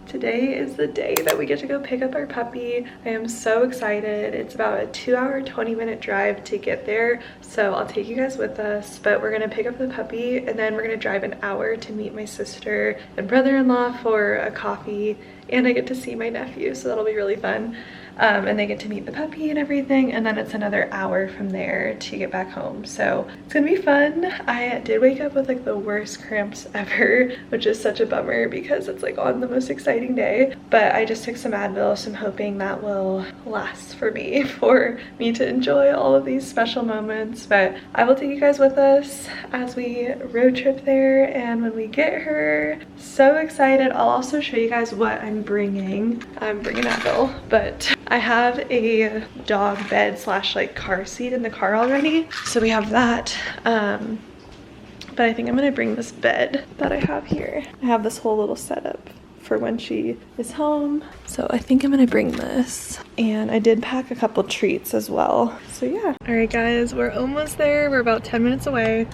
Today is the day that we get to go pick up our puppy. I am so excited. It's about a 2-hour, 20-minute drive to get there, so I'll take you guys with us. But we're gonna pick up the puppy and then we're gonna drive an hour to meet my sister and brother-in-law for a coffee, and I get to see my nephew, so that'll be really fun. And they get to meet the puppy and everything, and then it's another hour from there to get back home, so it's gonna be fun. I did wake up with like the worst cramps ever, which is such a bummer because it's like on the most exciting day, but I just took some Advil, so I'm hoping that will last for me to enjoy all of these special moments. But I will take you guys with us as we road trip there, and when we get her, so excited. I'll also show you guys what I'm bringing. I'm bringing Advil, but I have a dog bed slash like car seat in the car already, so we have that. But I think I'm gonna bring this bed that I have here. I have this whole little setup for when she is home, so I think I'm gonna bring this. And I did pack a couple treats as well, so yeah. All right guys, we're almost there. We're about 10 minutes away.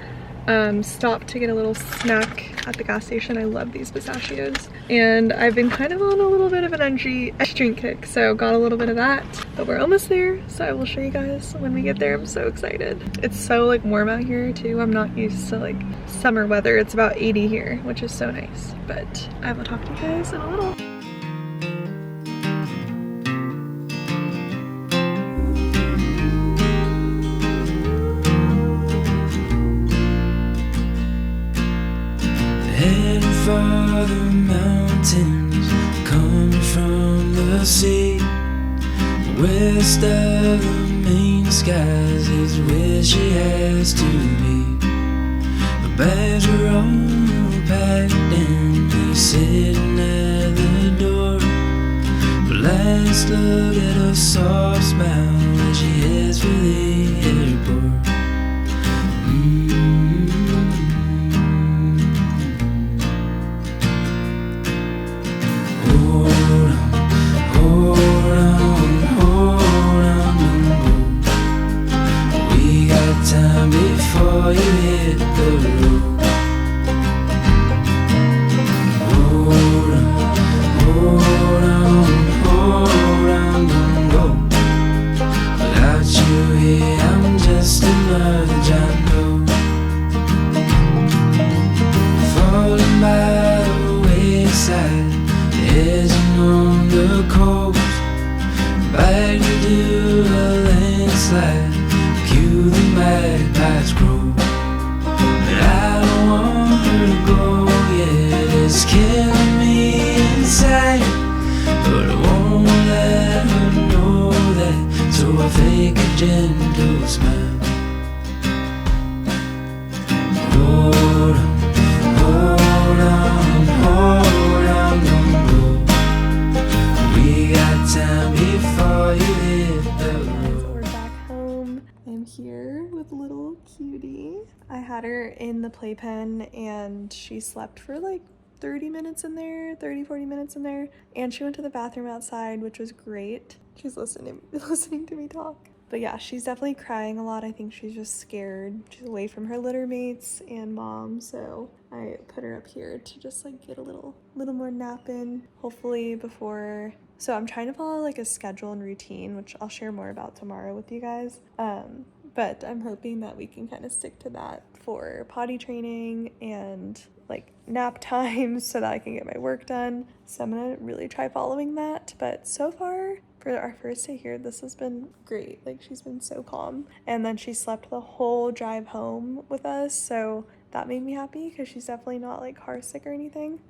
Stopped to get a little snack at the gas station. I love these pistachios, and I've been kind of on a little bit of an energy drink kick, so got a little bit of that. But we're almost there, so I will show you guys when we get there. I'm so excited. It's so like warm out here too. I'm not used to like summer weather. It's about 80 here, which is so nice. But I will talk to you guys in a little. For the mountains coming from the sea, west of the main skies is where she has to be. The bags are all packed and he's sitting at the door. But last look at her soft smile as she heads for the airport. Time before you hit the road. Hold on, don't go. Without you here, I'm just another John Doe. Falling by the wayside, edging on the coast, back to do a landslide. Cue the magpies crow, but I don't want her to go yet. It's killing me inside, but I won't let her know that. So I fake a gentle smile. Hold on, don't go. We got time before you hit the road. We're back home. I'm here with little cutie. I had her in the playpen and she slept for like 30 minutes in there, 40 minutes in there, and she went to the bathroom outside, which was great. She's listening to me talk. But yeah, she's definitely crying a lot. I think she's just scared. She's away from her litter mates and mom, so I put her up here to just like get a little more nap in, hopefully before. So I'm trying to follow like a schedule and routine, which I'll share more about tomorrow with you guys. But I'm hoping that we can kind of stick to that for potty training and like nap times so that I can get my work done. So I'm gonna really try following that. But so far, for our first day here, this has been great. Like, she's been so calm. And then she slept the whole drive home with us, so that made me happy because she's definitely not like car sick or anything.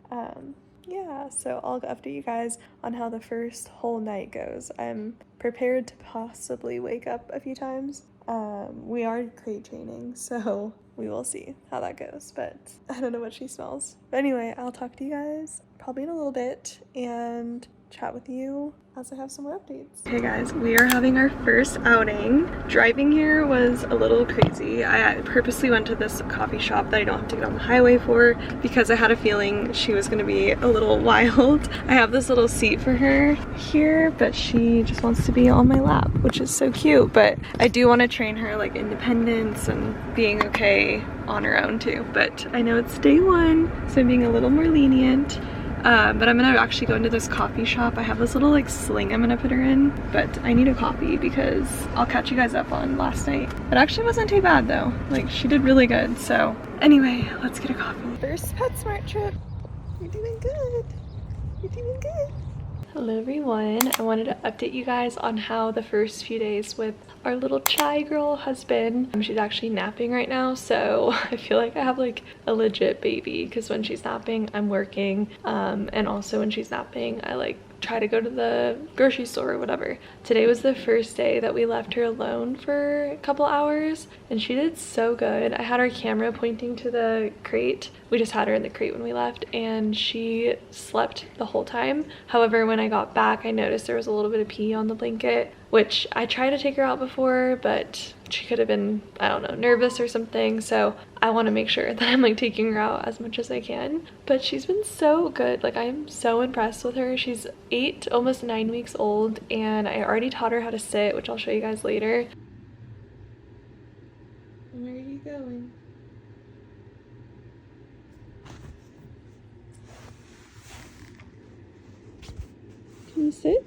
Yeah, so I'll update you guys on how the first whole night goes. I'm prepared to possibly wake up a few times. We are crate training, so we will see how that goes, but I don't know what she smells. But anyway, I'll talk to you guys probably in a little bit and chat with you as I have some more updates. Hey guys, we are having our first outing. Driving here was a little crazy. I purposely went to this coffee shop that I don't have to get on the highway for because I had a feeling she was gonna be a little wild. I have this little seat for her here, but she just wants to be on my lap, which is so cute. But I do want to train her like independence and being okay on her own too. But I know it's day one, so I'm being a little more lenient. but I'm gonna actually go into this coffee shop. I have this little like sling I'm gonna put her in, but I need a coffee because I'll catch you guys up on last night. It actually wasn't too bad though. Like she did really good. So anyway, let's get a coffee. First PetSmart trip. You're doing good. You're doing good. Hello everyone. I wanted to update you guys on how the first few days with our little Chai girl has been. She's actually napping right now, so I feel like I have like a legit baby because when she's napping I'm working, and also when she's napping I like try to go to the grocery store or whatever. Today was the first day that we left her alone for a couple hours and she did so good. I had our camera pointing to the crate. We just had her in the crate when we left and she slept the whole time. However, when I got back I noticed there was a little bit of pee on the blanket, which I tried to take her out before, but she could have been, I don't know, nervous or something. So I want to make sure that I'm like taking her out as much as I can. But she's been so good. Like I am so impressed with her. She's 8, almost 9 weeks old, and I already taught her how to sit, which I'll show you guys later. Where are you going? Can you sit?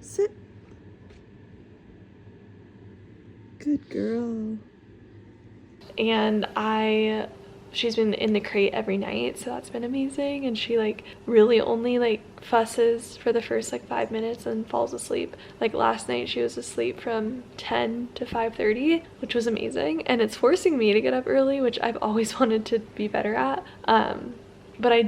Sit. Good girl. And she's been in the crate every night, so that's been amazing. And she like really only like fusses for the first like 5 minutes and falls asleep. Like last night she was asleep from 10 to 5:30, which was amazing. And it's forcing me to get up early, which I've always wanted to be better at. But I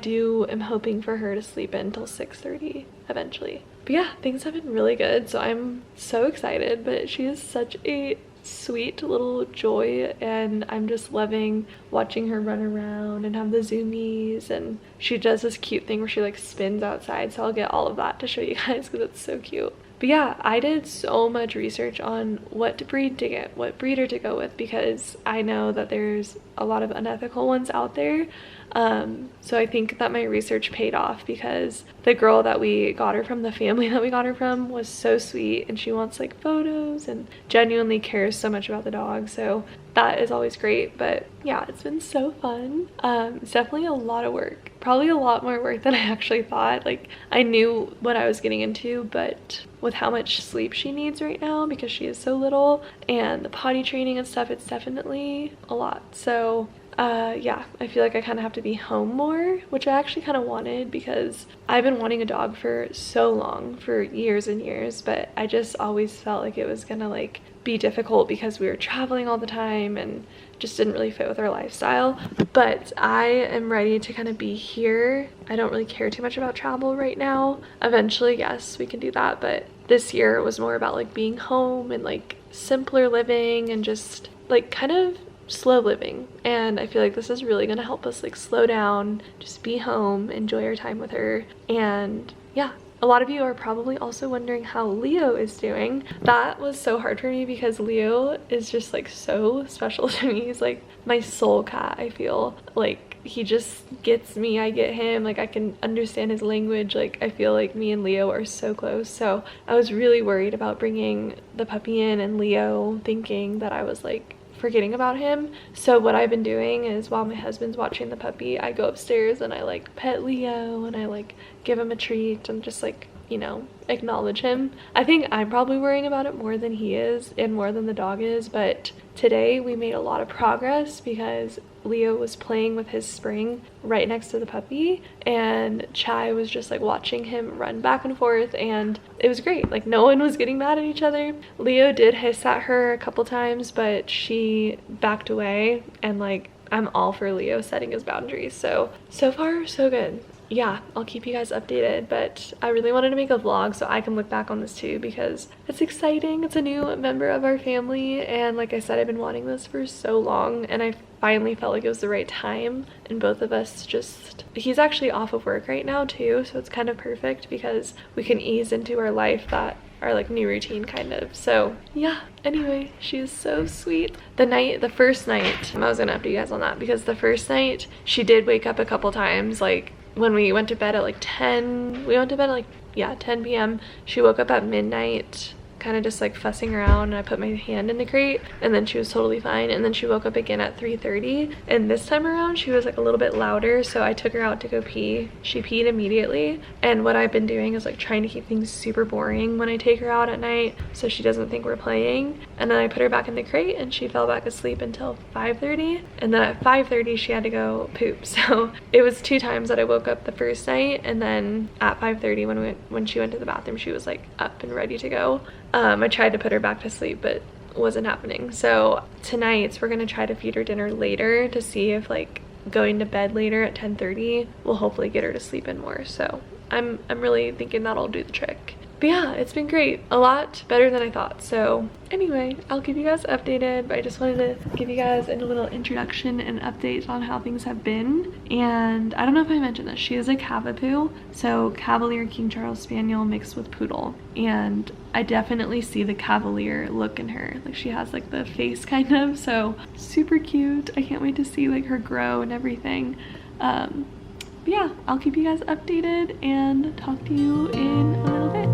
am hoping for her to sleep in until 6:30 eventually. But yeah, things have been really good, so I'm so excited. But she is such a sweet little joy and I'm just loving watching her run around and have the zoomies, and she does this cute thing where she like spins outside, so I'll get all of that to show you guys because it's so cute. But yeah, I did so much research on what breed to get, what breeder to go with, because I know that there's a lot of unethical ones out there. So I think that my research paid off because the girl that we got her from, the family that we got her from, was so sweet and she wants like photos and genuinely cares so much about the dog. So that is always great. But yeah, it's been so fun. It's definitely a lot of work, probably a lot more work than I actually thought. Like I knew what I was getting into, but with how much sleep she needs right now because she is so little and the potty training and stuff, it's definitely a lot. So yeah, I feel like I kind of have to be home more, which I actually kind of wanted because I've been wanting a dog for so long, for years and years, but I just always felt like it was gonna like be difficult because we were traveling all the time and just didn't really fit with our lifestyle. But I am ready to kind of be here. I don't really care too much about travel right now. Eventually, yes, we can do that, but this year it was more about like being home and like simpler living and just like kind of slow living. And I feel like this is really gonna help us like slow down, just be home, enjoy our time with her. And yeah, a lot of you are probably also wondering how Leo is doing. That was so hard for me because Leo is just like so special to me. He's like my soul cat. I feel like he just gets me, I get him, like I can understand his language. Like I feel like me and Leo are so close. So I was really worried about bringing the puppy in and Leo thinking that I was like forgetting about him. So what I've been doing is while my husband's watching the puppy, I go upstairs and I like pet Leo and I like give him a treat and just like, you know, acknowledge him. I think I'm probably worrying about it more than he is and more than the dog is, but today we made a lot of progress because Leo was playing with his spring right next to the puppy and Chai was just like watching him run back and forth, and it was great. Like no one was getting mad at each other. Leo did hiss at her a couple times, but she backed away, and like I'm all for Leo setting his boundaries. So far so good. Yeah, I'll keep you guys updated, but I really wanted to make a vlog so I can look back on this too because it's exciting. It's a new member of our family, and like I said, I've been wanting this for so long, and I finally felt like it was the right time. And both of us just, he's actually off of work right now too, so it's kind of perfect because we can ease into our life, that our like new routine kind of. So yeah, anyway, she is so sweet. The first night, I was gonna update you guys on that because the first night she did wake up a couple times. Like when we went to bed at like 10, we went to bed at like, yeah, 10 p.m. She woke up at midnight kind of just like fussing around, and I put my hand in the crate, and then she was totally fine. And then she woke up again at 3:30, and this time around she was like a little bit louder, so I took her out to go pee. She peed immediately, and what I've been doing is like trying to keep things super boring when I take her out at night so she doesn't think we're playing. And then I put her back in the crate, and she fell back asleep until 5:30, and then at 5:30 she had to go poop. So it was 2 times that I woke up the first night, and then at 5:30 when she went to the bathroom, she was like up and ready to go. I tried to put her back to sleep, but wasn't happening. So tonight we're gonna try to feed her dinner later to see if like going to bed later at 10:30 will hopefully get her to sleep in more. So I'm really thinking that'll do the trick. But yeah, it's been great. A lot better than I thought. So anyway, I'll keep you guys updated, but I just wanted to give you guys a little introduction and update on how things have been. And I don't know if I mentioned this, she is a Cavapoo, so Cavalier King Charles Spaniel mixed with Poodle. And I definitely see the Cavalier look in her. Like she has like the face kind of, so super cute. I can't wait to see like her grow and everything. But yeah, I'll keep you guys updated and talk to you in a little bit.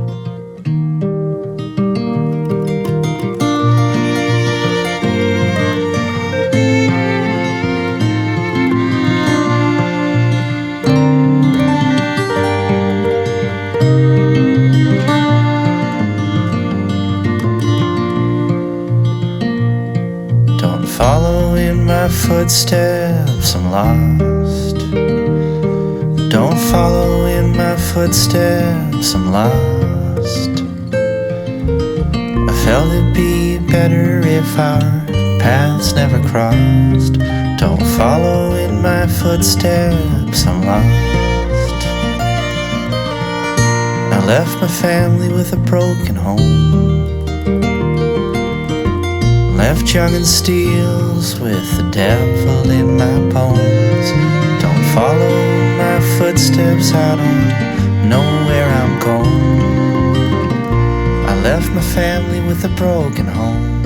Don't follow in my footsteps, I'm lost. Don't follow in my footsteps, I'm lost. I felt it'd be better if our paths never crossed. Don't follow in my footsteps, I'm lost. I left my family with a broken home, left young and steals with the devil in my bones. Don't follow my footsteps, I don't know where I'm going. I left my family with a broken home.